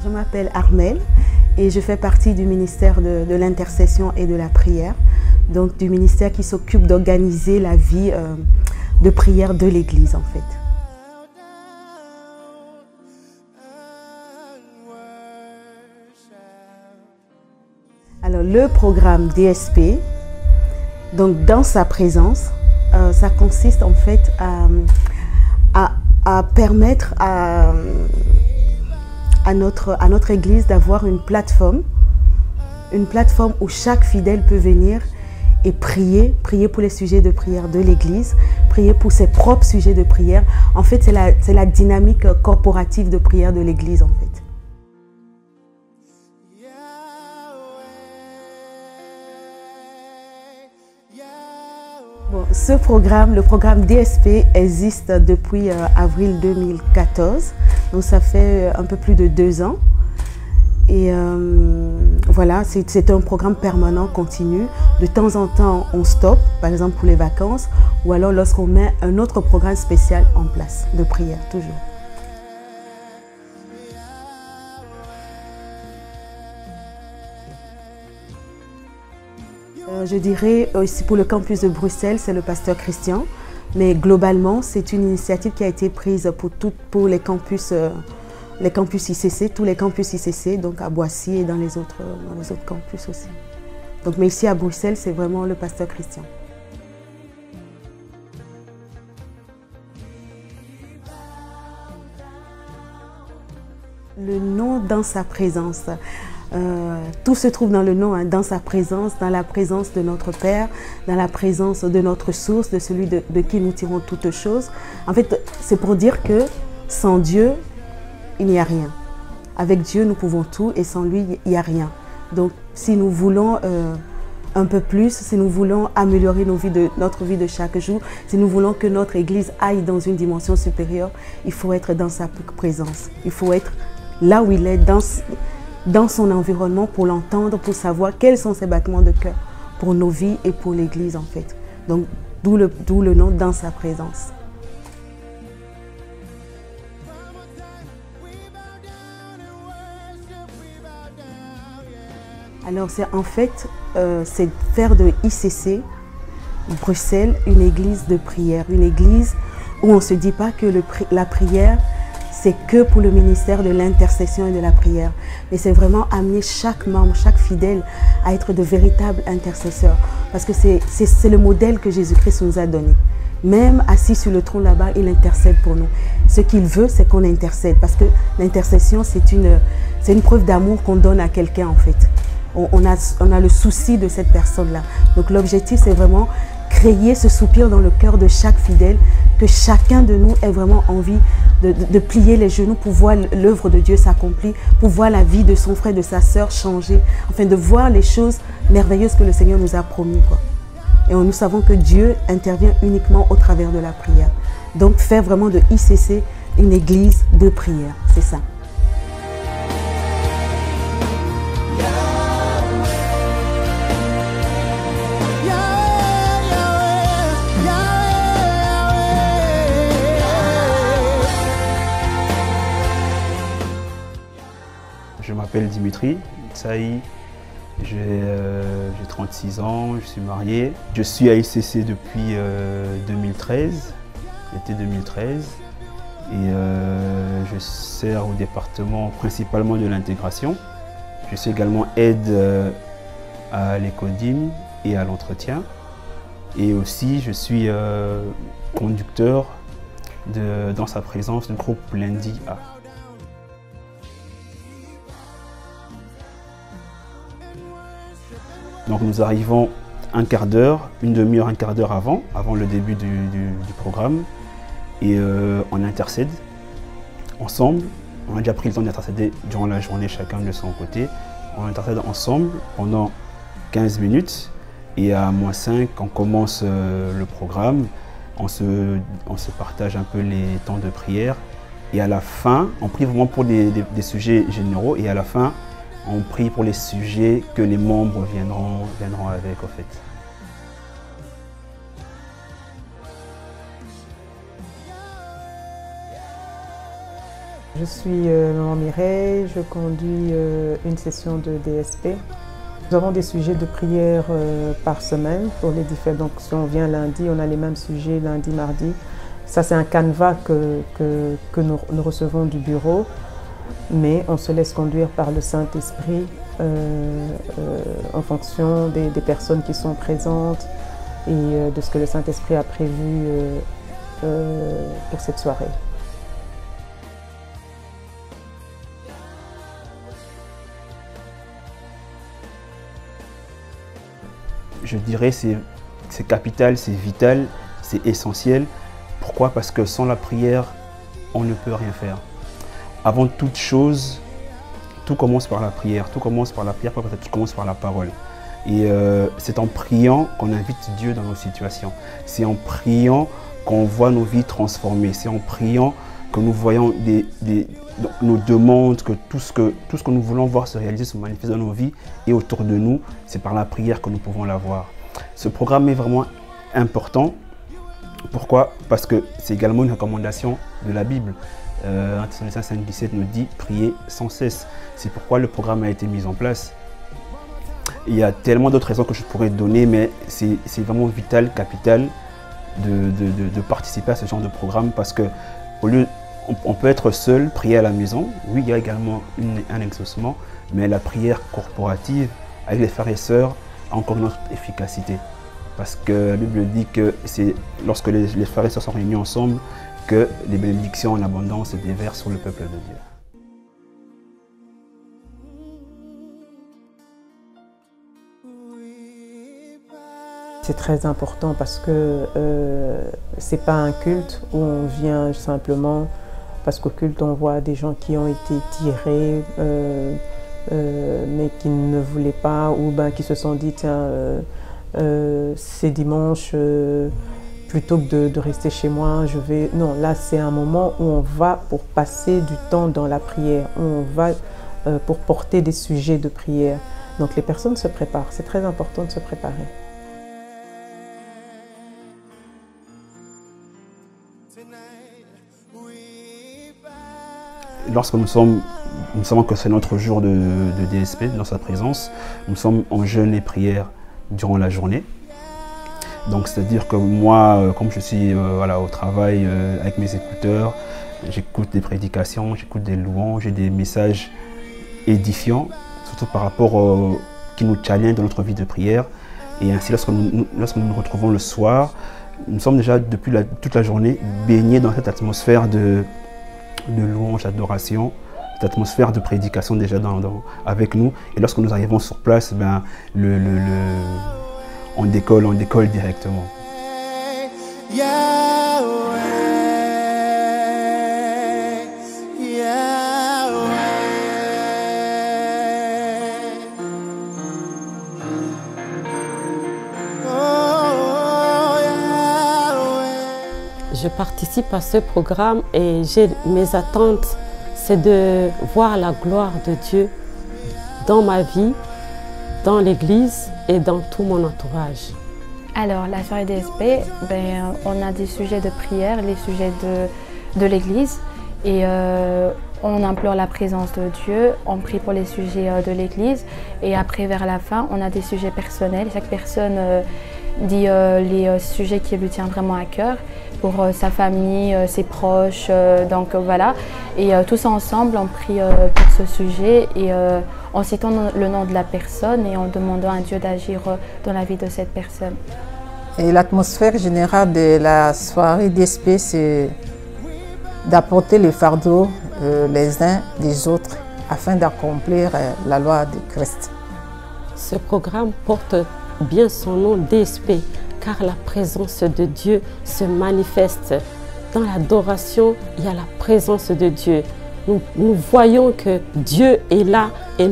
Je m'appelle Armelle et je fais partie du ministère de l'intercession et de la prière, donc du ministère qui s'occupe d'organiser la vie de prière de l'Église en fait. Alors le programme DSP, donc dans sa présence, ça consiste en fait à permettre à notre Église d'avoir une plateforme où chaque fidèle peut venir et prier pour les sujets de prière de l'Église, prier pour ses propres sujets de prière. En fait, c'est la dynamique corporative de prière de l'Église en fait. Bon, le programme DSP existe depuis avril 2014, donc ça fait un peu plus de 2 ans. Et voilà, c'est un programme permanent, continu. De temps en temps, on stoppe, par exemple pour les vacances, ou alors lorsqu'on met un autre programme spécial en place, de prière, toujours. Je dirais aussi pour le campus de Bruxelles, c'est le pasteur Christian, mais globalement, c'est une initiative qui a été prise pour les campus ICC, tous les campus ICC, donc à Boissy et dans les autres campus aussi. Donc, mais ici à Bruxelles, c'est vraiment le pasteur Christian. Le nom dans sa présence. Tout se trouve dans le nom, hein, dans sa présence, dans la présence de notre Père, dans la présence de notre source, de celui de qui nous tirons toutes choses. En fait, c'est pour dire que sans Dieu, il n'y a rien. Avec Dieu, nous pouvons tout et sans lui, il n'y a rien. Donc, si nous voulons un peu plus, si nous voulons améliorer notre vie de chaque jour, si nous voulons que notre Église aille dans une dimension supérieure, il faut être dans sa présence. Il faut être là où il est, dans son environnement pour l'entendre, pour savoir quels sont ses battements de cœur pour nos vies et pour l'Église en fait. Donc, d'où le nom dans sa présence. Alors, c'est faire de ICC, Bruxelles, une église de prière, une église où on ne se dit pas que la prière, c'est que pour le ministère de l'intercession et de la prière. Mais c'est vraiment amener chaque membre, chaque fidèle à être de véritables intercesseurs. Parce que c'est le modèle que Jésus-Christ nous a donné. Même assis sur le trône là-bas, il intercède pour nous. Ce qu'il veut, c'est qu'on intercède. Parce que l'intercession, c'est une preuve d'amour qu'on donne à quelqu'un en fait. On a le souci de cette personne-là. Donc l'objectif, c'est vraiment créer ce soupir dans le cœur de chaque fidèle, que chacun de nous ait vraiment envie de plier les genoux pour voir l'œuvre de Dieu s'accomplir, pour voir la vie de son frère, de sa sœur changer, enfin de voir les choses merveilleuses que le Seigneur nous a promis, quoi. Et nous savons que Dieu intervient uniquement au travers de la prière. Donc faire vraiment de ICC une église de prière, c'est ça. Je m'appelle Dimitri Tsaï, j'ai 36 ans, je suis marié. Je suis à ICC depuis 2013, l'été 2013, et je sers au département principalement de l'intégration. Je suis également aide à l'écodim et à l'entretien. Et aussi, je suis conducteur dans sa présence du groupe Lundi A. Donc nous arrivons un quart d'heure, une demi-heure, un quart d'heure avant le début du programme. Et on intercède ensemble. On a déjà pris le temps d'intercéder durant la journée, chacun de son côté. On intercède ensemble pendant 15 minutes. Et à -5, on commence le programme. On se partage un peu les temps de prière. Et à la fin, on prie vraiment pour des sujets généraux. Et à la fin, on prie pour les sujets que les membres viendront avec, en fait. Je suis Maman Mireille, je conduis une session de DSP. Nous avons des sujets de prière par semaine pour les différents. Donc si on vient lundi, on a les mêmes sujets lundi, mardi. Ça c'est un canevas que nous recevons du bureau, mais on se laisse conduire par le Saint-Esprit en fonction des personnes qui sont présentes et de ce que le Saint-Esprit a prévu pour cette soirée. Je dirais c'est capital, c'est vital, c'est essentiel. Pourquoi? Parce que sans la prière, on ne peut rien faire. Avant toute chose, tout commence par la prière. Tout commence par la prière, tout commence par la parole. Et c'est en priant qu'on invite Dieu dans nos situations. C'est en priant qu'on voit nos vies transformées. C'est en priant que nous voyons nos demandes, que tout ce que nous voulons voir se réaliser, se manifester dans nos vies et autour de nous, c'est par la prière que nous pouvons l'avoir. Ce programme est vraiment important. Pourquoi? Parce que c'est également une recommandation de la Bible. 1 Thessaloniciens 5,17 nous dit « Priez sans cesse ». C'est pourquoi le programme a été mis en place. Il y a tellement d'autres raisons que je pourrais donner, mais c'est vraiment vital, capital de participer à ce genre de programme parce que au lieu on peut être seul, prier à la maison. Oui, il y a également un exaucement, mais la prière corporative avec les frères et sœurs a encore une autre efficacité. Parce que la Bible dit que c'est lorsque les frères et sœurs sont réunis ensemble que les bénédictions en abondance se déversent sur le peuple de Dieu. C'est très important parce que c'est pas un culte où on vient simplement parce qu'au culte on voit des gens qui ont été tirés mais qui ne voulaient pas ou ben, qui se sont dit tiens c'est dimanche plutôt que de rester chez moi je vais... Non, là c'est un moment où on va pour passer du temps dans la prière, où on va pour porter des sujets de prière. Donc les personnes se préparent, c'est très important de se préparer. Lorsque nous savons que c'est notre jour de DSP, dans sa présence, nous sommes en jeûne et prière durant la journée. Donc c'est-à-dire que moi, comme je suis voilà, au travail avec mes écouteurs, j'écoute des prédications, j'écoute des louanges, j'ai des messages édifiants, surtout par rapport qui nous challenge dans notre vie de prière. Et ainsi, lorsque nous nous retrouvons le soir, nous sommes déjà depuis toute la journée baignés dans cette atmosphère de louange, d'adoration, cette atmosphère de prédication déjà avec nous. Et lorsque nous arrivons sur place, ben, on décolle directement. Je participe à ce programme et mes attentes, c'est de voir la gloire de Dieu dans ma vie, dans l'église et dans tout mon entourage. Alors, la soirée DSP, on a des sujets de prière, les sujets de l'église et on implore la présence de Dieu, on prie pour les sujets de l'église et après, vers la fin, on a des sujets personnels. Chaque personne dit les sujets qui lui tiennent vraiment à cœur pour sa famille, ses proches, donc voilà. Et tous ensemble, on prie pour ce sujet et en citant le nom de la personne et en demandant à Dieu d'agir dans la vie de cette personne. Et l'atmosphère générale de la soirée DSP, c'est d'apporter le fardeau les uns des autres afin d'accomplir la loi de Christ. Ce programme porte bien son nom DSP, car la présence de Dieu se manifeste. Dans l'adoration, il y a la présence de Dieu. Nous voyons que Dieu est là et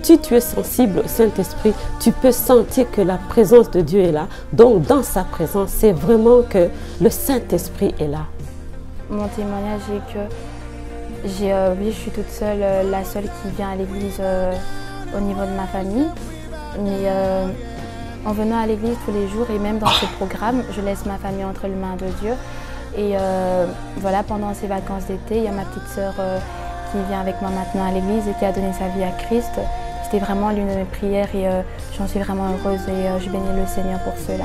tu es sensible au Saint-Esprit, tu peux sentir que la présence de Dieu est là. Donc dans sa présence, c'est vraiment que le Saint-Esprit est là. Mon témoignage est que oui, je suis toute seule, la seule qui vient à l'église au niveau de ma famille. Mais en venant à l'église tous les jours et même dans ce programme, je laisse ma famille entre les mains de Dieu. Et voilà, pendant ces vacances d'été, il y a ma petite sœur qui vient avec moi maintenant à l'église et qui a donné sa vie à Christ. C'était vraiment l'une de mes prières et j'en suis vraiment heureuse et je bénis le Seigneur pour cela.